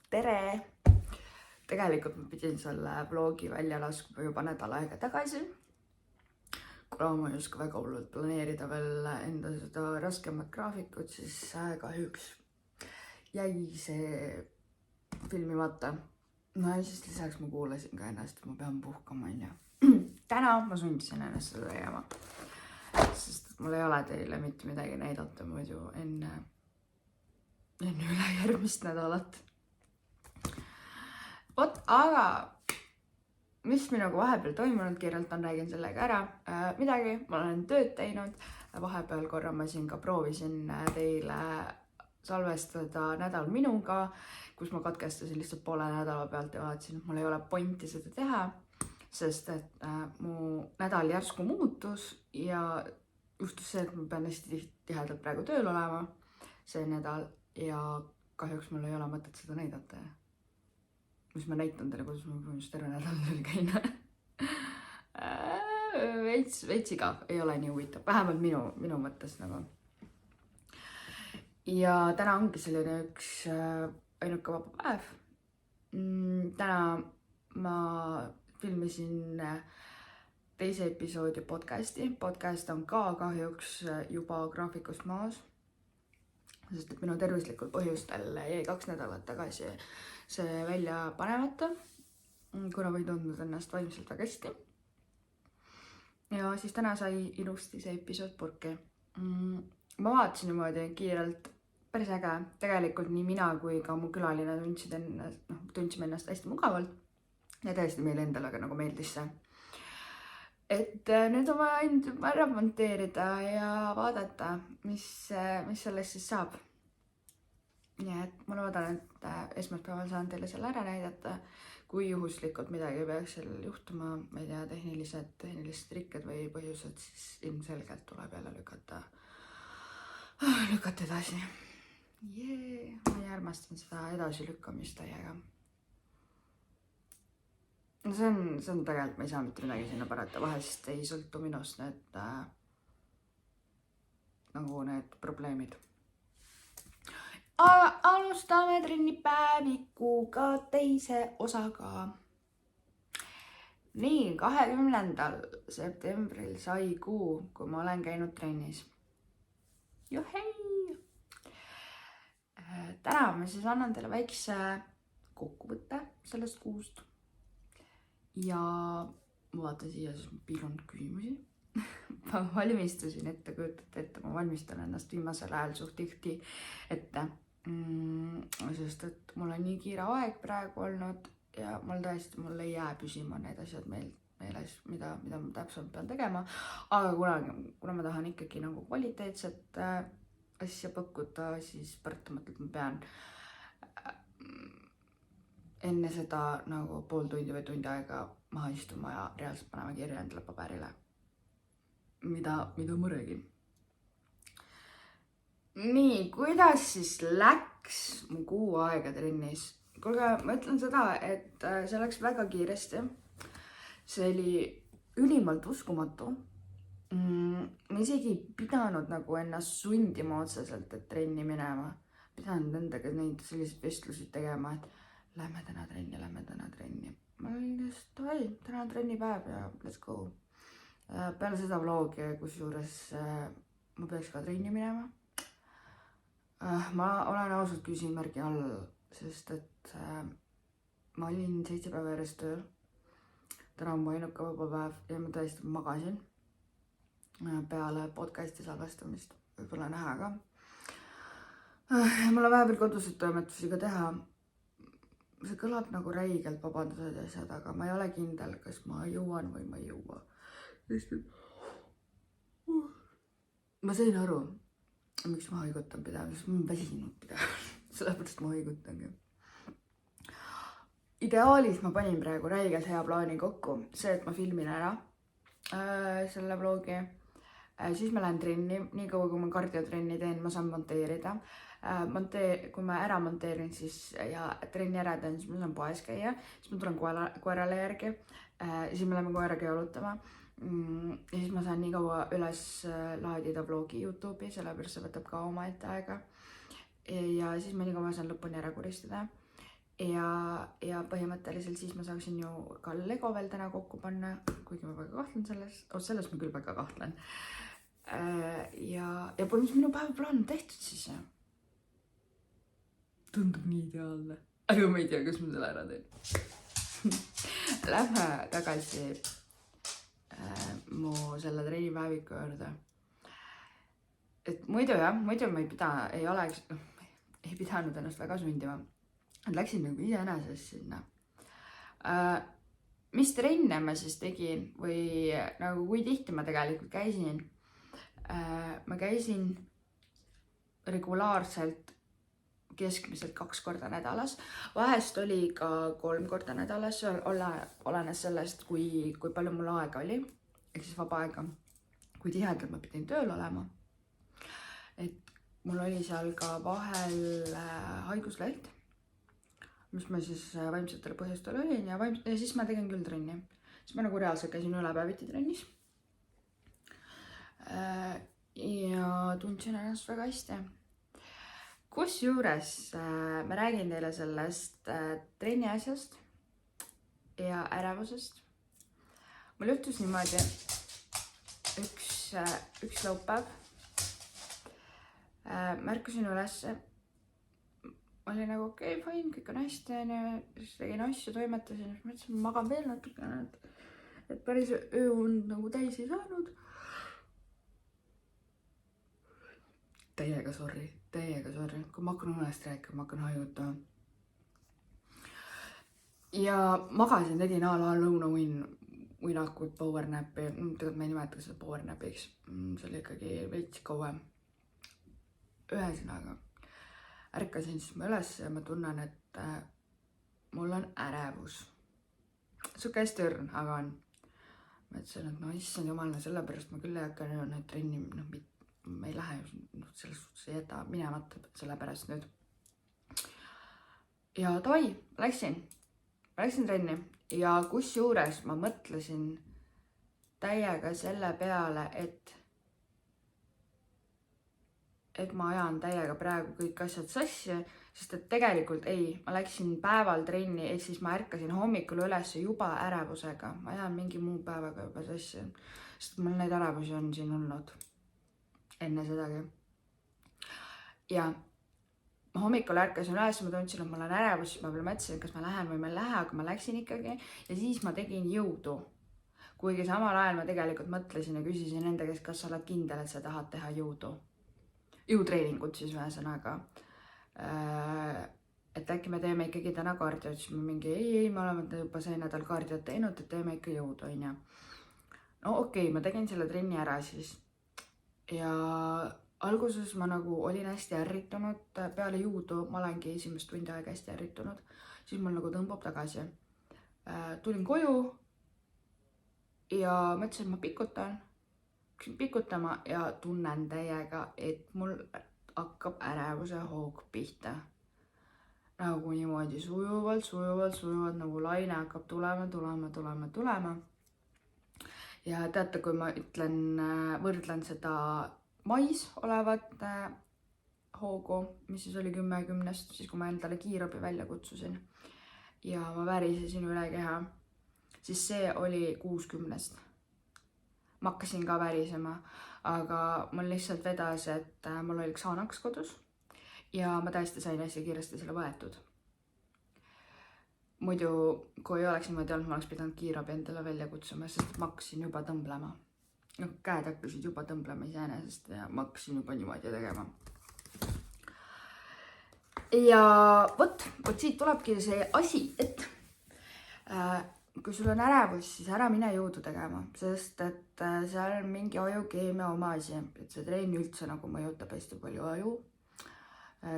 tere! Tegelikult ma pidin selle vlogi välja laskma juba nädal aega tagasi. Kuna ma ei oska väga hullult planeerida veel enda seda raskemat graafikut, siis kahjuks jäi see filmimata. No ja siis lisaks ma kuulasin ka ennast, et ma pean puhkama, onju. Täna ma sundisin ennast seda tegema, sest mul ei ole teile mitte midagi näidata muidu enne ülejärgmist nädalat. Vot, aga mis minuga vahepeal toimunud, kirjeldan, räägin sellega ära. Midagi, ma olen tööd teinud. Vahepeal korra ma siin ka proovisin teile salvestada nädal minuga, kus ma katkestasin lihtsalt poole nädala pealt ja vaatasin, et mul ei ole pointi seda teha, sest et mu nädal järsku muutus ja juhtus see, et ma pean hästi tihedalt praegu tööl olema see nädal ja kahjuks mul ei ole mõtet seda näidata. Mis ma näitan teile, kuidas ma põhimõtteliselt terve nädal tööl käin. Veits igav, ei ole nii huvitav, vähemalt minu mõttes nagu. Ja täna ongi selline üks ainuke vaba päev. Täna ma filmisin teise episoodi podcasti. Podcast on ka kahjuks juba graafikust maas, sest et minu tervislikul põhjustel jäi 2 nädalat tagasi see välja panemata, kuna ma ei tundnud ennast vaimselt väga hästi. Ja siis täna sai ilusti see episood purki. Ma vaatasin niimoodi kiirelt, päris äge. Tegelikult nii mina kui ka mu külaline tundsime ennast hästi mugavalt ja täiesti meile endale nagu meeldis see. Et nüüd on vaja ainult ära monteerida ja vaadata, mis sellest siis saab. Nii et ma loodan, et esmaspäeval saan teile selle ära näidata. Kui juhuslikult midagi peaks seal juhtuma, ma ei tea, tehnilised rikked või põhjused, siis ilmselgelt tuleb jälle lükata edasi. Ma armastan seda edasilükkamist täiega. No see on tegelikult, ma ei saa mitte midagi sinna parata, vahest ei sõltu minust need probleemid. Alustame trennipäevikuga teise osaga. Nii, 20. septembril sai kuu, kui ma olen käinud trennis. Johei! Täna ma siis annan teile väikse kokkuvõtte sellest kuust. Ja ma vaatan siia, siis ma piilun küsimusi. Ma valmistusin ette, kujutate ette, ma valmistan ennast viimasel ajal suht tihti ette. Sest et mul on nii kiire aeg praegu olnud ja mul ei jää püsima need asjad meeles, mida ma täpselt pean tegema. Aga kuna ma tahan ikkagi nagu kvaliteetset asja pakkuda, siis paratamatult ma pean enne seda nagu pool tundi või tundi aega maha istuma ja reaalselt panema kirja endale paberile, mida ma räägin. Nii, kuidas siis läks mu kuu aega trennis? Kuulge, ma ütlen seda, et see läks väga kiiresti. See oli ülimalt uskumatu. Ma isegi ei pidanud nagu ennast sundima otseselt, et trenni minema. Pidanud endaga neid selliseid vestlusi tegema, et lähme täna trenni. Ma olin just, täna on trennipäev ja let's go. Peale seda vlogi, kusjuures ma peaks ka trenni minema. Ma olen ausalt küsimärgi all, sest et ma olin 7 päeva järjest tööl. Täna on mu ainuke vaba päev ja ma tõesti magasin peale podcasti salvestamist, võib-olla näha ka. Mul on vahepeal koduseid toimetusi ka teha. See kõlab nagu räigelt vabandused ja asjad, aga ma ei ole kindel, kas ma jõuan või ma ei jõua. Ma sain aru, miks ma haigutan pidevalt, sest ma olen väsinud pidevalt, sellepärast ma haigutangi. Ideaalis ma panin praegu räigelt hea plaani kokku, see, et ma filmin ära selle vlogi, siis ma lähen trenni, nii kaua kui ma kardiotrenni teen, ma saan monteerida. Kui ma ära monteerin siis ja trenni ära teen, siis ma saan poes käia, siis ma tulen koerale järgi, siis me läheme koeraga jalutama. Ja siis ma saan nii kaua üles laadida vlogi YouTube'i, sellepärast see võtab ka omaette aega. Ja siis ma nii kaua saan lõpuni ära kuristada. ja põhimõtteliselt siis ma saaksin ju ka Lego veel täna kokku panna, kuigi ma väga kahtlen selles ma küll väga kahtlen. Ja põhimõtteliselt minu päevaplaan on tehtud siis. Tundub nii ideaalne, aga ma ei tea, kas ma selle ära teen. Lähme tagasi mu selle treenipäeviku juurde. Et muidu ma ei pidanud ennast väga sundima. Läksin nagu iseenesest sinna. Mis trenne ma siis tegin või nagu kui tihti ma tegelikult käisin? Ma käisin regulaarselt keskmiselt 2 korda nädalas. Vahest oli ka 3 korda nädalas, olenes sellest, kui palju mul aega oli, ehk siis vaba aega, kui tihedalt ma pidin tööl olema. Et mul oli seal ka vahel haigusleht, mis ma siis vaimsetele põhjustel olin ja siis ma tegin küll trenni. Siis ma nagu reaalselt käisin üle päeviti trennis. Ja tundsin ennast väga hästi. Kusjuures ma räägin teile sellest trenni asjast ja ärevusest. Mul juhtus niimoodi üks laupäev. Märkasin ülesse. Oli nagu okei, fine, kõik on hästi. Siis tegin asju, toimetasin. Siis mõtlesin, ma magan veel natukene, et päris ööund nagu täis ei saanud. Täiega sorry. Kui ma hakkan unest rääkima, ma hakkan hajutama. Ja magasin, tegin lõunauinakut, powernappi. Tegelikult ma ei nimeta seda powernapiks. See oli ikkagi veits kauem. Ühesõnaga, ärkasin siis ma üles ja ma tunnen, et mul on ärevus. Suke hästi õrn, aga on. Ma ütlesin, et no issand jumal, sellepärast ma küll ei hakka nüüd trenni, ma ei lähe selles suhtes ei jäta minemata sellepärast nüüd. Ja davai, läksin trenni ja kusjuures ma mõtlesin täiega selle peale, et ma ajan täiega praegu kõik asjad sassi, sest et tegelikult ma läksin päeval trenni, et siis ma ärkasin hommikul üles juba ärevusega. Ma ajan mingi muu päevaga juba sassi, sest mul neid ärevusi on siin olnud enne sedagi. Ja ma hommikul ärkasin üles, ma tundsin, et mul on ärevus, siis ma veel mõtlesin, kas ma lähen või ma ei lähe, aga ma läksin ikkagi ja siis ma tegin jõudu. Kuigi samal ajal ma tegelikult mõtlesin ja küsisin enda käest, kas sa oled kindel, et sa tahad teha jõudu. Jõutreeningut siis ühesõnaga. Et äkki me teeme ikkagi täna kardiot, siis ma mingi ei, me oleme juba see nädal kardiot teinud, et teeme ikka jõudu, on ja. No okei, ma tegin selle trenni ära siis. Ja alguses ma nagu olin hästi ärritunud, peale jõudu ma olengi esimest tundi aega hästi ärritunud, siis mul nagu tõmbab tagasi. Tulin koju ja mõtlesin, et ma hakkasin pikutama ja tunnen täiega, et mul hakkab ärevuse hoog pihta. Nagu niimoodi sujuvalt, nagu laine hakkab tulema. Ja teate, kui ma võrdlen seda mais olevat hoogu, mis siis oli 10-10, siis kui ma endale kiirabi välja kutsusin ja ma värisesin üle keha, siis see oli 60. Ma hakkasin ka värisema, aga mul lihtsalt vedas, et mul oli Xanax kodus ja ma tõesti sain hästi kiiresti selle võetud. Muidu, kui ei oleks niimoodi olnud, ma oleks pidanud kiirabi endale välja kutsuma, sest ma hakkasin juba tõmblema. Käed hakkasid juba tõmblema iseenesest ja ma hakkasin juba niimoodi tegema. Ja võt siit tulebki see asi, et kui sul on ärevus, siis ära mine jõudu tegema, sest et seal on mingi ajukeemia oma asi, et see trenn üldse nagu mõjutab hästi palju aju.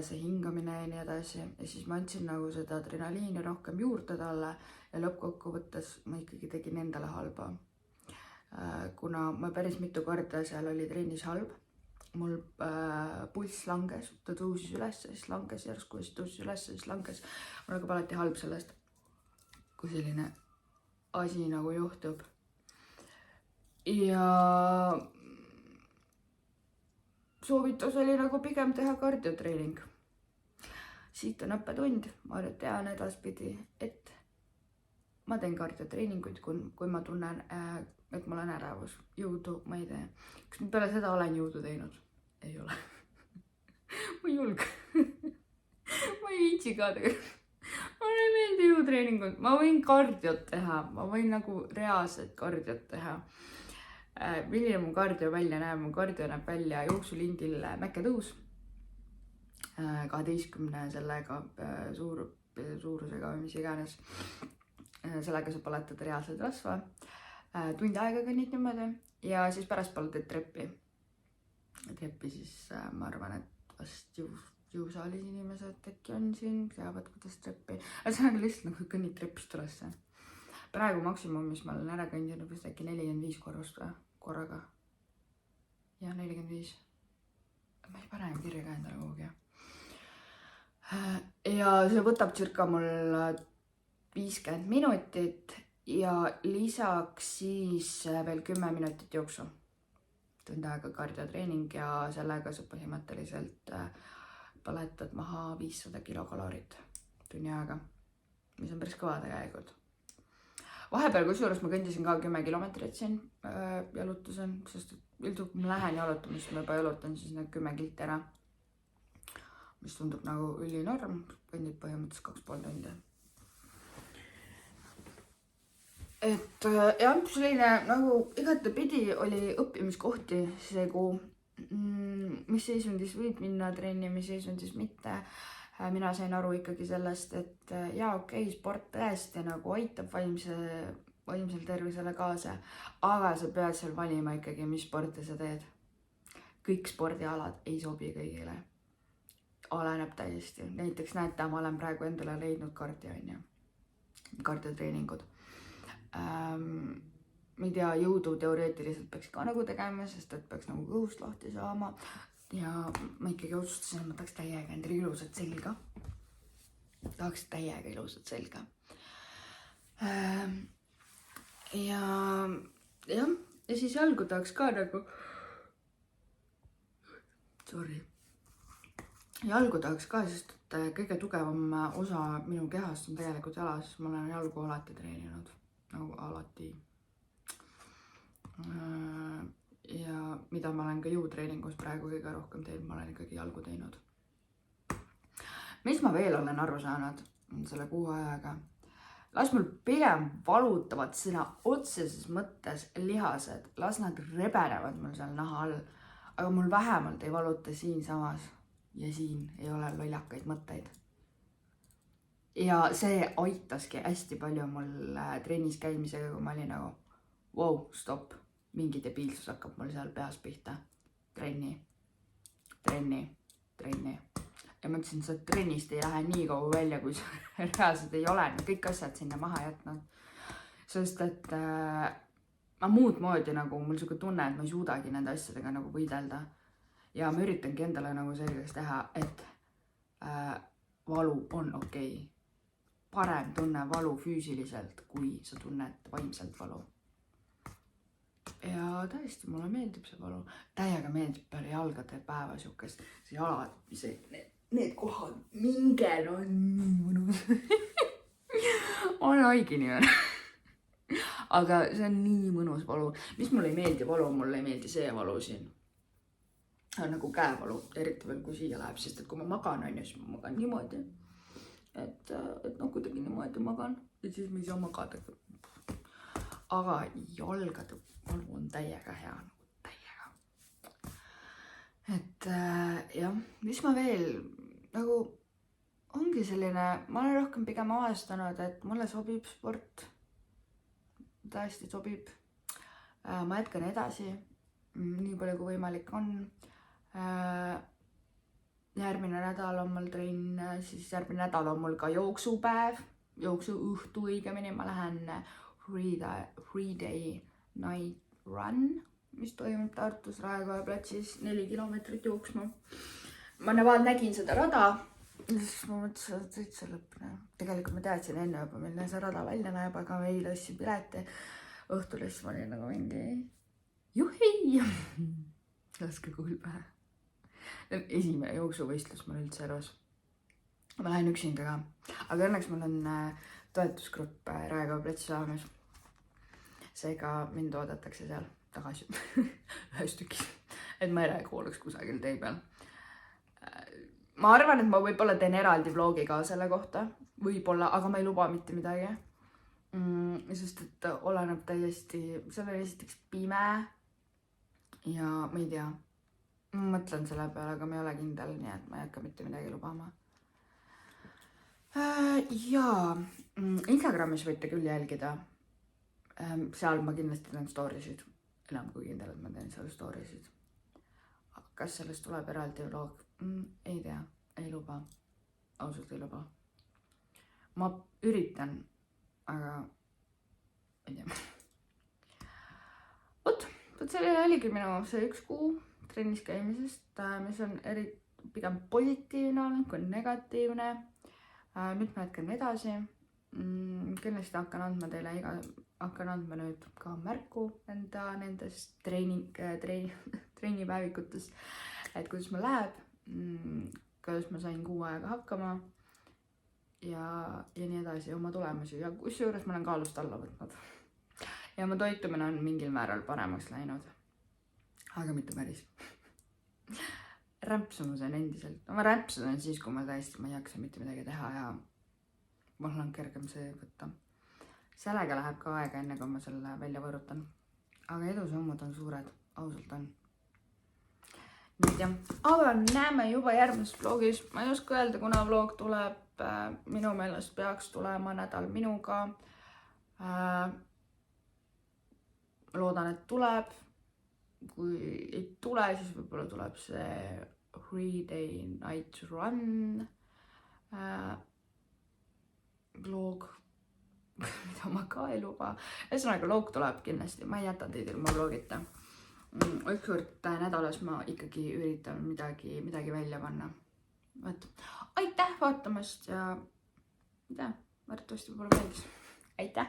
See hingamine ja nii edasi ja siis ma andsin nagu seda adrenaliini rohkem juurde talle ja lõppkokkuvõttes ma ikkagi tegin endale halba. Kuna ma päris mitu korda seal oli trennis halb, mul pulss langes, ta tõusis üles, siis langes järsku, siis tõusis üles, siis langes. Mul hakkab alati halb sellest, kui selline asi nagu juhtub. Ja soovitus oli nagu pigem teha kardiotreening. siit on õppetund, ma nüüd tean edaspidi, et ma teen kardiotreeninguid, kui ma tunnen, et mul on ärevus. Jõudu ma ei tee. Kas ma peale seda olen jõudu teinud? Ei ole. Ma ei julge. Ma ei viitsi ka tegelikult. Mulle ei meeldi jõutreeningud. Ma võin kardiot teha. Ma võin nagu reaalselt kardiot teha. Milline mu kardio välja näeb? Mu kardio näeb välja jooksulindil mäkketõus. 12 sellega suurusega või mis iganes. Sellega sa paletad reaalselt rasva. Tund aega kõnnid niimoodi ja siis pärast paletad treppi. Treppi siis ma arvan, et vast jõusaalis inimesed äkki on siin, teavad kuidas treppi. Ühesõnaga lihtsalt nagu kõnnid trepist ülesse. Praegu maksimum, mis ma olen ära kõndinud, vist äkki 45 korraga. Ja 45. Ma ei pane kirja ka endale kuhugi. Ja see võtab circa mul 50 minutit ja lisaks siis veel 10 minutit jooksu. Tund aega kardiotreening ja sellega sa põhimõtteliselt paletad maha 500 kilokalorit tunni aega, mis on päris kõva tegelikult. Vahepeal kusjuures ma kõndisin ka 10 kilomeetrit siin jalutasin, sest üldse kui ma lähen jalutama, siis ma juba jalutan siis need 10 kilti ära, mis tundub nagu ülinorm, kõndib põhimõtteliselt 2,5 tundi. Et jah, selline nagu igatepidi oli õppimiskohti see kuu, mis seisundis võib minna trenni, mis seisundis mitte. Mina sain aru ikkagi sellest, et jaa, okei, sport tõesti nagu aitab vaimsel tervisele kaasa, aga sa pead seal valima ikkagi, mis sporti sa teed. Kõik spordialad ei sobi kõigile. Oleneb täiesti. Näiteks näete, ma olen praegu endale leidnud kardiotreeningud. Ma ei tea, jõudu teoreetiliselt peaks ka nagu tegema, sest et peaks nagu kõhust lahti saama. Ja ma ikkagi otsustasin, et ma tahaks täiega endale ilusat selga. Tahaks täiega ilusat selga. Ja siis jalgu tahaks ka nagu... Jalgu tahaks ka, sest et kõige tugevam osa minu kehast on tegelikult jalas. Ma olen jalgu alati treeninud. Nagu alati. Ja mida ma olen ka jõutreeningus praegu kõige rohkem teinud, ma olen ikkagi jalgu teinud. Mis ma veel olen aru saanud selle kuu ajaga? Las mul pigem valutavad sõna otseses mõttes lihased. Las nad rebenevad mul seal naha all. Aga mul vähemalt ei valuta siin samas ja siin ei ole lollakaid mõtteid. Ja see aitaski hästi palju mul trennis käimisega, kui ma olin nagu wow, stopp, mingi debiilsus hakkab mul seal peas pihta. Trenni. Ja ma ütlesin, et trennist ei lähe nii kaua välja, kui see reaalselt ei ole. Kõik asjad sinna maha jätnud. Sest et ma muud moodi nagu mul selline tunne, et ma ei suudagi nende asjadega nagu võidelda. Ja ma üritangi endale nagu selgeks teha, et valu on okei. Parem tunne valu füüsiliselt, kui sa tunned vaimselt valu. Ja tõesti, mulle meeldib see valu. Täiega meeldib peale jalgade päeva siukest, see jalad, need kohad, mingel on nii mõnus. On haigi nii on. Aga see on nii mõnus valu. Mis mulle ei meeldi valu, mulle ei meeldi see valu siin. On nagu käevalu, eriti veel kui siia läheb, sest et kui ma magan, siis ma magan niimoodi. Et kuidagi niimoodi magan ja siis ma ei saa magada. Aga jalgade valu on täiega hea. Täiega. Et jah, mis ma veel nagu ongi selline, ma olen rohkem pigem avastanud, et mulle sobib sport. Tõesti sobib. Ma jätkan edasi, nii palju kui võimalik on. Järgmine nädal on mul trenn, siis järgmine nädal on mul ka jooksupäev, jooksu õhtu õigemini. Ma lähen Free Day Night Run, mis toimub Tartus Raekoja platsis 4 kilomeetrit jooksma. Ma nägin seda rada, siis ma mõtlesin, et täitsa lõpne. Tegelikult ma teadsin enne juba, milline see rada välja näeb, aga meil ostsin pileti. Õhtul siis ma olin nagu mingi juhii, laske kuul pähe. Esimene jooksuvõistlus mul üldse elus. ma lähen üksinda ka, aga õnneks mul on toetusgrupp Raekoja platsi raames. Seega mind oodatakse seal tagasi ühes tükis, et ma ei kuuluks kusagil tee peal. Ma arvan, et ma võib-olla teen eraldi vlogi ka selle kohta, võib-olla, aga ma ei luba mitte midagi. Sest et oleneb täiesti, seal on esiteks pime ja ma ei tea, ma mõtlen selle peale, aga ma ei ole kindel, nii et ma ei hakka mitte midagi lubama. Jaa, Instagramis võite küll jälgida. Seal ma kindlasti teen storysid, enam kui kindel, et ma teen seal storysid. Kas sellest tuleb eraldi vlog? Ei tea, ei luba, ausalt ei luba. Ma üritan, aga ei tea. Vot see oligi minu see 1 kuu trennis käimisest, mis on pigem positiivne olnud kui negatiivne. Nüüd ma jätkan edasi. Kindlasti hakkan andma nüüd ka märku enda nendest treenipäevikutest, et kuidas ma läheb, kuidas ma sain kuu ajaga hakkama ja nii edasi, oma tulemusi ja kusjuures ma olen kaalust alla võtnud. Ja mu toitumine on mingil määral paremaks läinud, aga mitte päris. Rämpsumus on endiselt, ma rämpsudan siis, kui ma täiesti ma ei jaksa mitte midagi teha ja mul on kergem see võtta. Sellega läheb ka aega enne, kui ma selle välja võõrutan. Aga edusammud on suured, ausalt on. Nüüd jah, aga näeme juba järgmises vlogis. Ma ei oska öelda, kuna vlog tuleb, minu meelest peaks tulema nädal minuga. Loodan, et tuleb. Kui ei tule, siis võib-olla tuleb see 3-day night run vlog, mida ma ka ei luba. Ühesõnaga, vlog tuleb kindlasti, ma ei jäta teid ilma vlogita. Ükskord nädalas ma ikkagi üritan midagi välja panna. Aitäh vaatamast ja arvatavasti võib-olla meeldis. Aitäh!